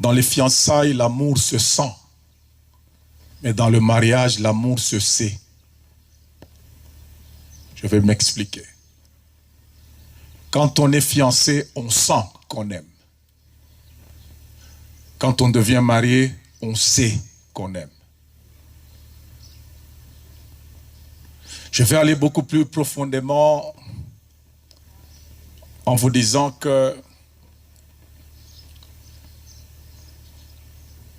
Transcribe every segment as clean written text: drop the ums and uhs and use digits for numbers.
Dans les fiançailles, l'amour se sent. Mais dans le mariage, l'amour se sait. Je vais m'expliquer. Quand on est fiancé, on sent qu'on aime. Quand on devient marié, on sait qu'on aime. Je vais aller beaucoup plus profondément en vous disant que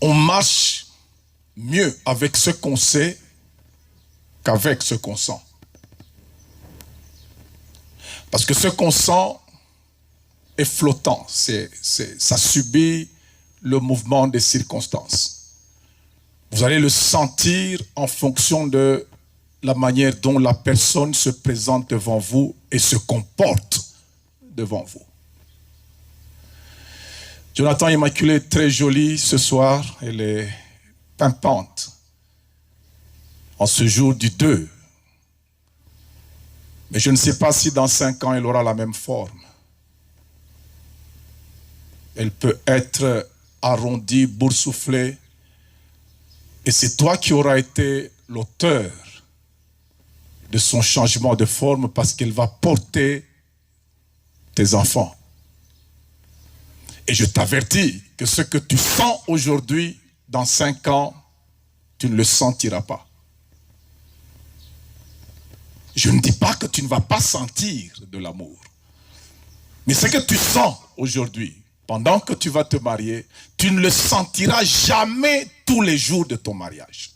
on marche mieux avec ce qu'on sait qu'avec ce qu'on sent. Parce que ce qu'on sent est flottant, ça subit le mouvement des circonstances. Vous allez le sentir en fonction de la manière dont la personne se présente devant vous et se comporte devant vous. Jonathan Immaculée est très jolie ce soir, elle est pimpante en ce jour du 2. Mais je ne sais pas si dans 5 ans elle aura la même forme. Elle peut être arrondie, boursouflée, et c'est toi qui auras été l'auteur de son changement de forme parce qu'elle va porter tes enfants. Et je t'avertis que ce que tu sens aujourd'hui, dans 5 ans, tu ne le sentiras pas. Je ne dis pas que tu ne vas pas sentir de l'amour. Mais ce que tu sens aujourd'hui, pendant que tu vas te marier, tu ne le sentiras jamais tous les jours de ton mariage.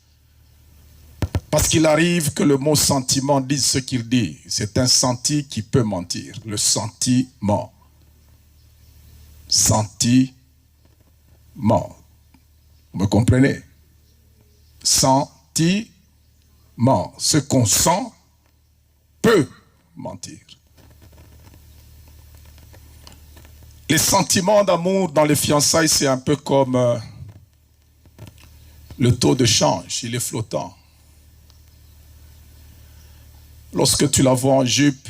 Parce qu'il arrive que le mot sentiment dise ce qu'il dit. C'est un senti qui peut mentir. Le sentiment. Sentiment. Vous me comprenez? Sentiment. Ce qu'on sent peut mentir. Les sentiments d'amour dans les fiançailles, c'est un peu comme le taux de change, il est flottant. Lorsque tu la vois en jupe,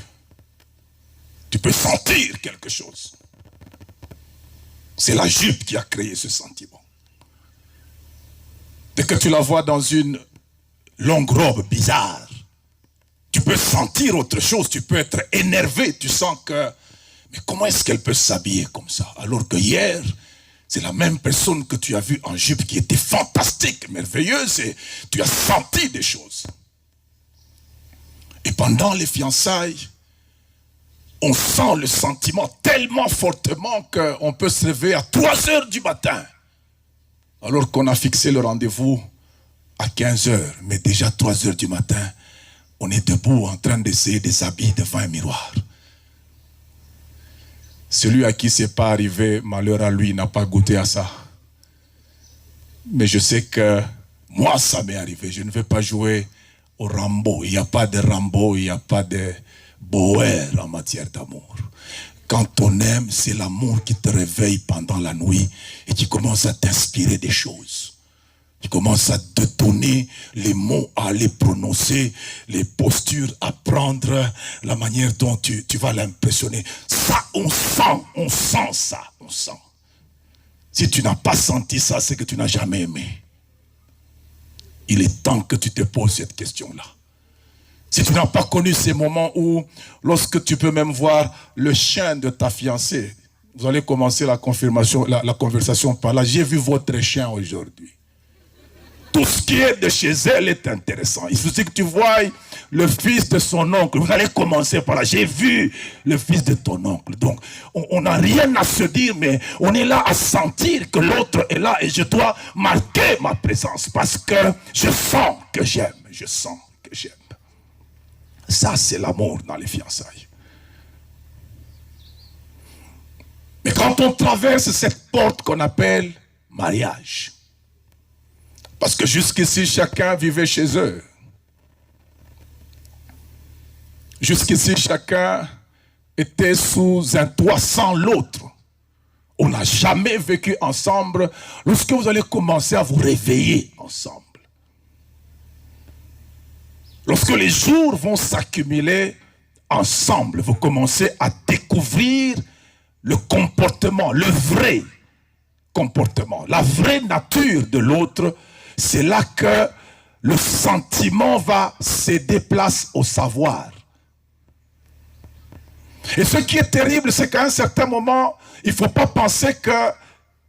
tu peux sentir quelque chose. C'est la jupe qui a créé ce sentiment. Dès que tu la vois dans une longue robe bizarre, tu peux sentir autre chose, tu peux être énervé, tu sens que, mais comment est-ce qu'elle peut s'habiller comme ça? Alors que hier, c'est la même personne que tu as vue en jupe qui était fantastique, merveilleuse, et tu as senti des choses. Et pendant les fiançailles, on sent le sentiment tellement fortement qu'on peut se réveiller à 3 heures du matin. Alors qu'on a fixé le rendez-vous à 15 heures. Mais déjà 3 heures du matin, on est debout en train d'essayer des habits devant un miroir. Celui à qui ce n'est pas arrivé, malheur à lui, n'a pas goûté à ça. Mais je sais que moi, ça m'est arrivé. Je ne vais pas jouer au Rambo. Il n'y a pas de Rambo, il n'y a pas de Boer en matière d'amour. Quand on aime, c'est l'amour qui te réveille pendant la nuit et qui commence à t'inspirer des choses. Qui commence à te donner les mots à les prononcer, les postures à prendre, la manière dont tu vas l'impressionner. Ça, on sent ça, on sent. Si tu n'as pas senti ça, c'est que tu n'as jamais aimé. Il est temps que tu te poses cette question-là. Si tu n'as pas connu ces moments où, lorsque tu peux même voir le chien de ta fiancée, vous allez commencer la conversation par là. J'ai vu votre chien aujourd'hui. Tout ce qui est de chez elle est intéressant. Il suffit que tu vois le fils de son oncle. Vous allez commencer par là. J'ai vu le fils de ton oncle. Donc, on n'a rien à se dire, mais on est là à sentir que l'autre est là et je dois marquer ma présence parce que je sens que j'aime. Je sens que j'aime. Ça, c'est l'amour dans les fiançailles. Mais quand on traverse cette porte qu'on appelle mariage, parce que jusqu'ici, chacun vivait chez eux. Jusqu'ici, chacun était sous un toit sans l'autre. On n'a jamais vécu ensemble lorsque vous allez commencer à vous réveiller ensemble. Lorsque les jours vont s'accumuler ensemble, vous commencez à découvrir le comportement, le vrai comportement, la vraie nature de l'autre, c'est là que le sentiment va céder place au savoir. Et ce qui est terrible, c'est qu'à un certain moment, il ne faut pas penser que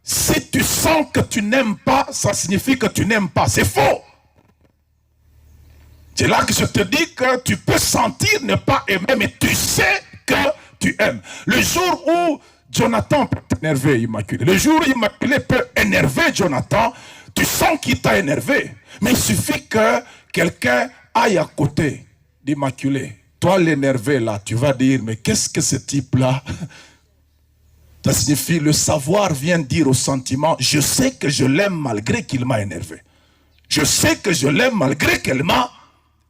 si tu sens que tu n'aimes pas, ça signifie que tu n'aimes pas. C'est faux. C'est là que je te dis que tu peux sentir ne pas aimer, mais tu sais que tu aimes. Le jour où Jonathan peut t'énerver, Immaculée, le jour où Immaculée peut énerver Jonathan, tu sens qu'il t'a énervé. Mais il suffit que quelqu'un aille à côté d'Immaculée. Toi, l'énervé là, tu vas dire, mais qu'est-ce que ce type-là? Ça signifie, le savoir vient dire au sentiment, je sais que je l'aime malgré qu'il m'a énervé. Je sais que je l'aime malgré qu'elle m'a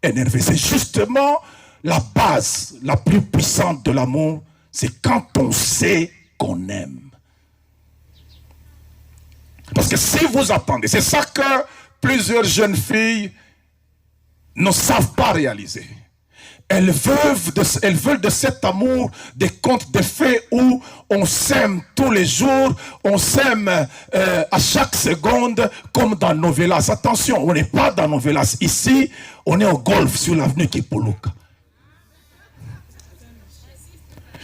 énervé. C'est justement la base la plus puissante de l'amour, c'est quand on sait qu'on aime. Parce que si vous attendez, c'est ça que plusieurs jeunes filles ne savent pas réaliser. Elles veulent de cet amour des contes de fées où on s'aime tous les jours, on s'aime à chaque seconde comme dans Novelas. Attention, on n'est pas dans Novelas. Ici, on est au golf sur l'avenue Kipoluka.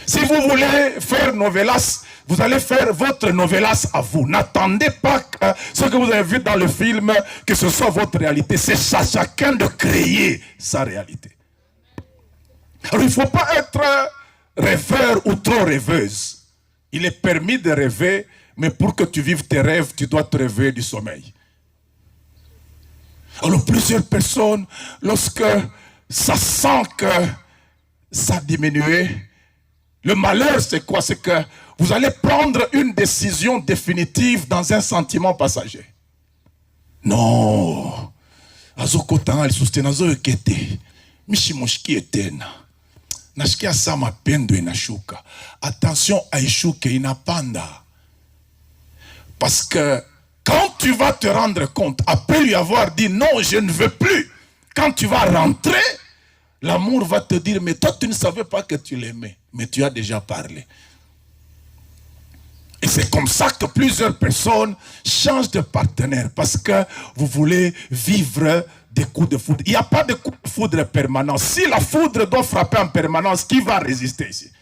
Si vous voulez faire Novelas, vous allez faire votre Novelas à vous. N'attendez pas que ce que vous avez vu dans le film, que ce soit votre réalité. C'est à chacun de créer sa réalité. Alors il ne faut pas être rêveur ou trop rêveuse. Il est permis de rêver, mais pour que tu vives tes rêves, tu dois te réveiller du sommeil. Alors plusieurs personnes, lorsque ça sent que ça a diminué, le malheur c'est quoi? C'est que vous allez prendre une décision définitive dans un sentiment passager. Non. Azokotanga lisustena zoekete. Mishimoshki etena. Nashikia sama pendo inashuka. Attention aishuke inapanda. Parce que quand tu vas te rendre compte, après lui avoir dit non, je ne veux plus, quand tu vas rentrer, l'amour va te dire, mais toi tu ne savais pas que tu l'aimais, mais tu as déjà parlé. Et c'est comme ça que plusieurs personnes changent de partenaire, parce que vous voulez vivre des coups de foudre. Il n'y a pas de coups de foudre permanents. Si la foudre doit frapper en permanence, qui va résister ici?